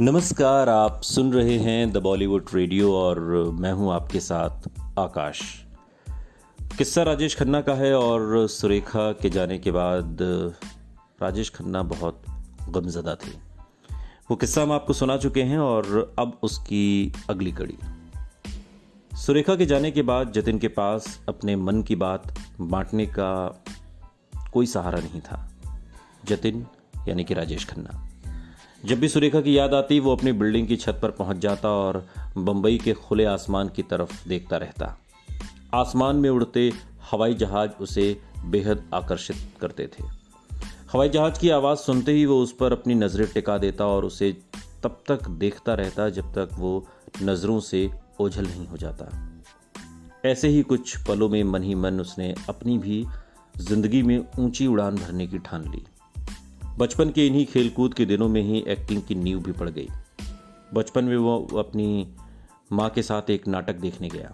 नमस्कार, आप सुन रहे हैं द बॉलीवुड रेडियो और मैं हूं आपके साथ आकाश। किस्सा राजेश खन्ना का है और सुरेखा के जाने के बाद राजेश खन्ना बहुत गमज़दा थे। वो किस्सा हम आपको सुना चुके हैं और अब उसकी अगली कड़ी। सुरेखा के जाने के बाद जतिन के पास अपने मन की बात बांटने का कोई सहारा नहीं था। जतिन यानी कि राजेश खन्ना जब भी सुरेखा की याद आती वो अपनी बिल्डिंग की छत पर पहुंच जाता और बंबई के खुले आसमान की तरफ देखता रहता। आसमान में उड़ते हवाई जहाज उसे बेहद आकर्षित करते थे। हवाई जहाज की आवाज़ सुनते ही वो उस पर अपनी नज़रें टिका देता और उसे तब तक देखता रहता जब तक वो नज़रों से ओझल नहीं हो जाता। ऐसे ही कुछ पलों में मन ही मन उसने अपनी भी जिंदगी में ऊंची उड़ान भरने की ठान ली। बचपन के इन्हीं खेलकूद के दिनों में ही एक्टिंग की नींव भी पड़ गई। बचपन में वो अपनी माँ के साथ एक नाटक देखने गया।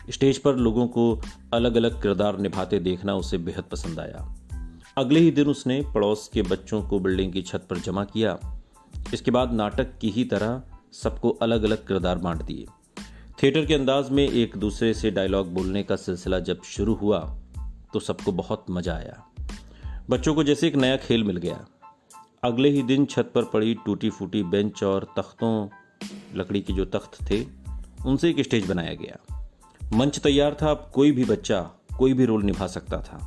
स्टेज पर लोगों को अलग अलग किरदार निभाते देखना उसे बेहद पसंद आया। अगले ही दिन उसने पड़ोस के बच्चों को बिल्डिंग की छत पर जमा किया। इसके बाद नाटक की ही तरह सबको अलग अलग किरदार बांट दिए। थिएटर के अंदाज में एक दूसरे से डायलॉग बोलने का सिलसिला जब शुरू हुआ तो सबको बहुत मजा आया। बच्चों को जैसे एक नया खेल मिल गया। अगले ही दिन छत पर पड़ी टूटी फूटी बेंच और तख्तों, लकड़ी के जो तख्त थे, उनसे एक स्टेज बनाया गया। मंच तैयार था। अब कोई भी बच्चा कोई भी रोल निभा सकता था,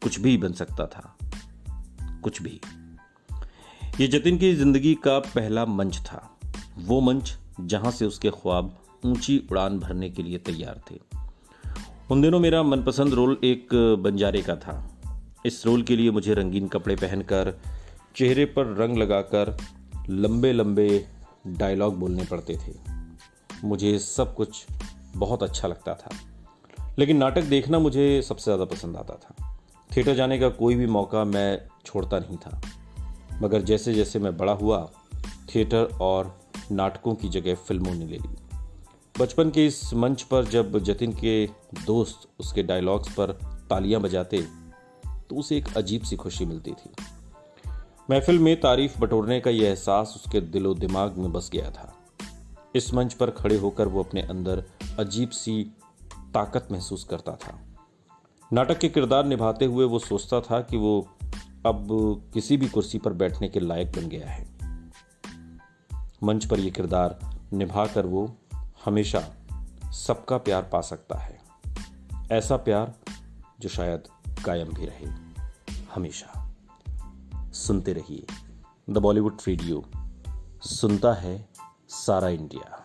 कुछ भी बन सकता था, कुछ भी। ये जतिन की जिंदगी का पहला मंच था, वो मंच जहां से उसके ख्वाब ऊंची उड़ान भरने के लिए तैयार थे। उन दिनों मेरा मनपसंद रोल एक बंजारे का था। इस रोल के लिए मुझे रंगीन कपड़े पहनकर, चेहरे पर रंग लगाकर लंबे लंबे डायलॉग बोलने पड़ते थे। मुझे सब कुछ बहुत अच्छा लगता था, लेकिन नाटक देखना मुझे सबसे ज़्यादा पसंद आता था। थिएटर जाने का कोई भी मौका मैं छोड़ता नहीं था। मगर जैसे जैसे मैं बड़ा हुआ, थिएटर और नाटकों की जगह फिल्मों ने ले ली। बचपन के इस मंच पर जब जतिन के दोस्त उसके डायलॉग्स पर तालियां बजाते तो उसे एक अजीब सी खुशी मिलती थी। महफिल में तारीफ बटोरने का यह एहसास उसके दिलो दिमाग में बस गया था। इस मंच पर खड़े होकर वो अपने अंदर अजीब सी ताकत महसूस करता था। नाटक के किरदार निभाते हुए वो सोचता था कि वो अब किसी भी कुर्सी पर बैठने के लायक बन गया है। मंच पर यह किरदार निभाकर वो हमेशा सबका प्यार पा सकता है, ऐसा प्यार जो शायद कायम भी रहे हमेशा। सुनते रहिए द बॉलीवुड रेडियो, सुनता है सारा इंडिया।